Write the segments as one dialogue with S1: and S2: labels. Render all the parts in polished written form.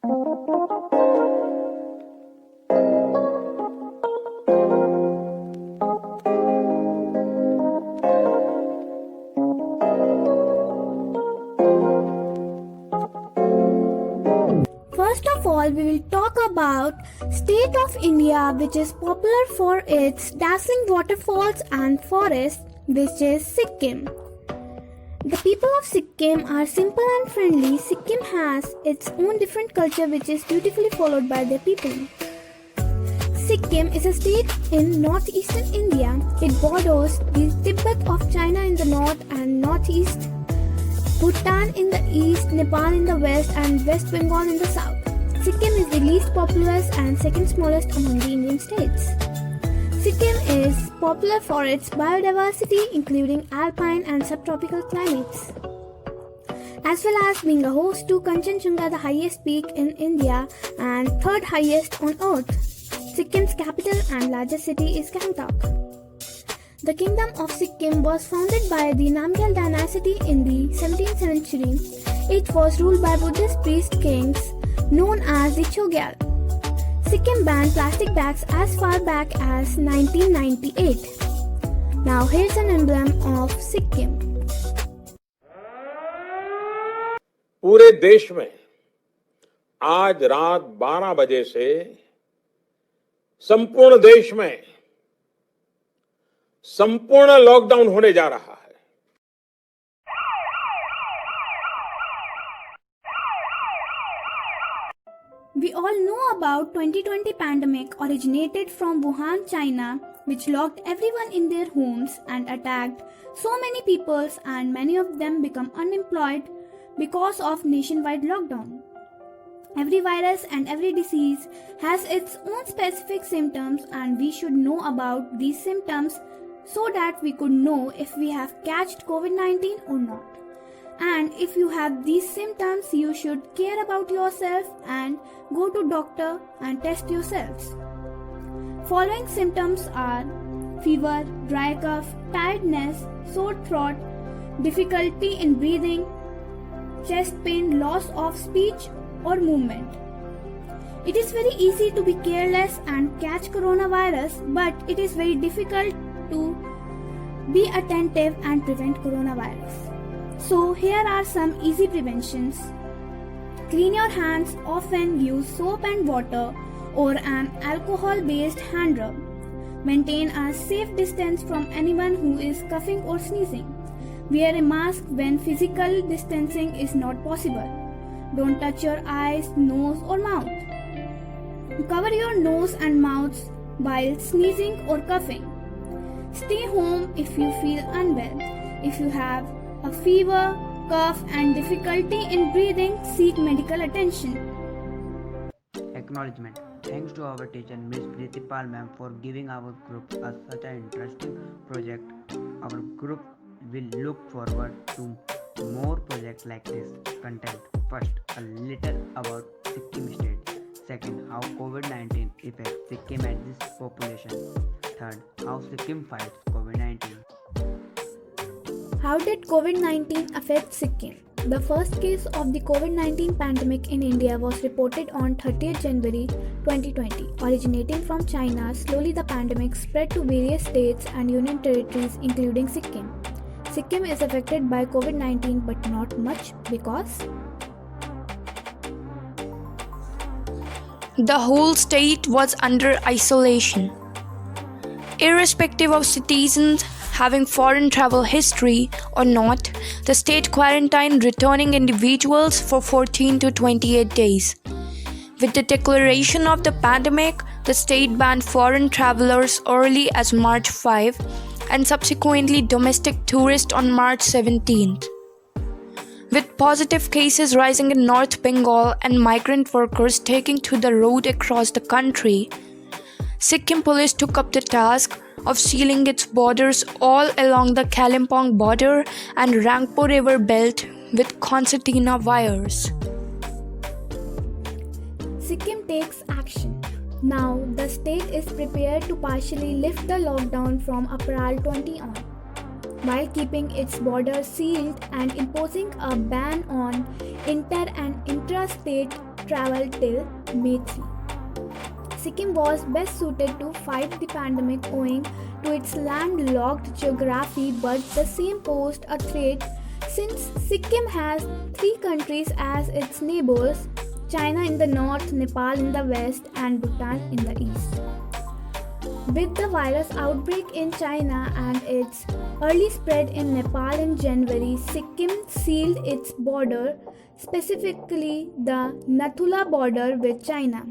S1: First of all, we will talk about State of India, which is popular for its dazzling waterfalls and forests, which is Sikkim. The people of Sikkim are simple and friendly. Sikkim has its own different culture which is beautifully followed by their people. Sikkim is a state in northeastern India. It borders the Tibet of China in the north and northeast, Bhutan in the east, Nepal in the west, and West Bengal in the south. Sikkim is the least populous and second smallest among the Indian states. Sikkim is popular for its biodiversity, including alpine and subtropical climates, as well as being a host to Kanchenjunga, the highest peak in India and third highest on earth. Sikkim's capital and largest city is Gangtok. The Kingdom of Sikkim was founded by the Namgyal dynasty in the 17th century. It was ruled by Buddhist priest kings known as the Chogyal. Sikkim banned plastic bags as far back as 1998. Now here's an emblem of Sikkim.
S2: पूरे देश में आज रात 12 बजे से संपूर्ण देश में संपूर्ण लॉकडाउन होने जा रहा है।
S1: We all know about 2020 pandemic originated from Wuhan, China, which locked everyone in their homes and attacked so many people, and many of them become unemployed because of nationwide lockdown. Every virus and every disease has its own specific symptoms, and we should know about these symptoms so that we could know if we have catched COVID-19 or not. And if you have these symptoms, you should care about yourself and go to doctor and test yourselves. Following symptoms are fever, dry cough, tiredness, sore throat, difficulty in breathing, chest pain, loss of speech or movement. It is very easy to be careless and catch coronavirus, but it is very difficult to be attentive and prevent coronavirus. So here are some easy preventions. Clean your hands, often use soap and water or an alcohol-based hand rub. Maintain a safe distance from anyone who is coughing or sneezing. Wear a mask when physical distancing is not possible. Don't touch your eyes, nose or mouth. Cover your nose and mouth while sneezing or coughing. Stay home if you feel unwell. If you have a fever, cough and difficulty in breathing, seek medical attention.
S3: Acknowledgement. Thanks to our teacher Ms. Pritipal ma'am for giving our group such an interesting project. Our group will look forward to more projects like this. Content. First, a little about Sikkim state. Second, how COVID-19 affects Sikkim and its population. Third, how Sikkim fights COVID-19.
S1: How did COVID-19 affect Sikkim? The first case of the COVID-19 pandemic in India was reported on 30th January 2020. Originating from China, slowly the pandemic spread to various states and union territories including Sikkim. Sikkim is affected by COVID-19 but not much because
S4: the whole state was under isolation. Irrespective of citizens having foreign travel history or not, the state quarantined returning individuals for 14 to 28 days. With the declaration of the pandemic, the state banned foreign travelers early as March 5 and subsequently domestic tourists on March 17th. With positive cases rising in North Bengal and migrant workers taking to the road across the country, Sikkim police took up the task of sealing its borders all along the Kalimpong border and Rangpo River belt with concertina wires.
S1: Sikkim takes action. Now, the state is prepared to partially lift the lockdown from April 20 on, while keeping its borders sealed and imposing a ban on inter- and intra-state travel till May 3. Sikkim was best suited to fight the pandemic owing to its landlocked geography, but the same posed a threat since Sikkim has three countries as its neighbors: China in the north, Nepal in the west, and Bhutan in the east. With the virus outbreak in China and its early spread in Nepal in January, Sikkim sealed its border, specifically the Nathula border with China.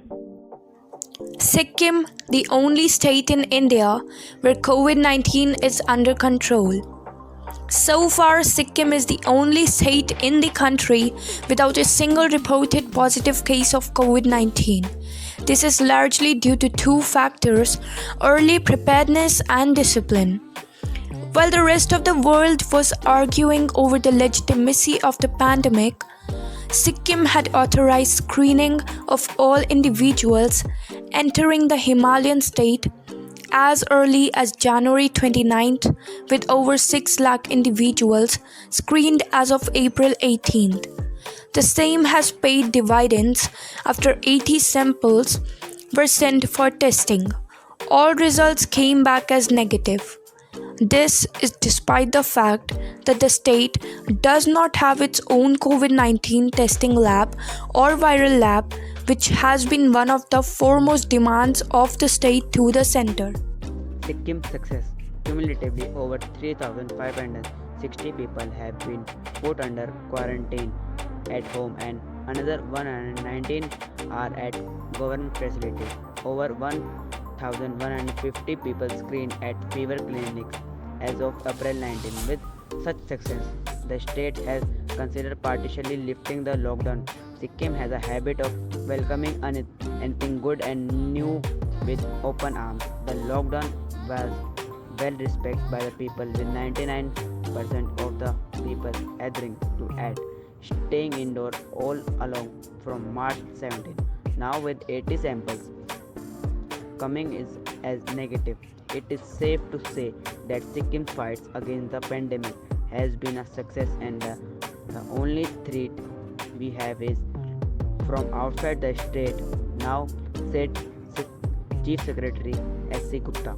S4: Sikkim, the only state in India where COVID 19 is under control. So far, Sikkim is the only state in the country without a single reported positive case of COVID 19. This is largely due to two factors: early preparedness and discipline. While the rest of the world was arguing over the legitimacy of the pandemic, Sikkim had authorized screening of all individuals entering the Himalayan state as early as January 29th, with over 6 lakh individuals screened as of April 18th. The same has paid dividends after 80 samples were sent for testing. All results came back as negative. This is despite the fact that the state does not have its own COVID 19 testing lab or viral lab, which has been one of the foremost demands of the state to the center.
S3: Sikkim's success. Cumulatively, over 3,560 people have been put under quarantine at home and another 119 are at government facilities. Over 1,150 people screened at fever clinics as of April 19. With such success, the state has considered partially lifting the lockdown. Sikkim has a habit of welcoming anything good and new with open arms. The lockdown was well respected by the people, with 99% of the people adhering to it, staying indoors all along from March 17. Now with 80 samples coming as negative, it is safe to say that Sikkim's fight against the pandemic has been a success, and the only threat we have is from outside the state, now said Chief Secretary S.C. Gupta.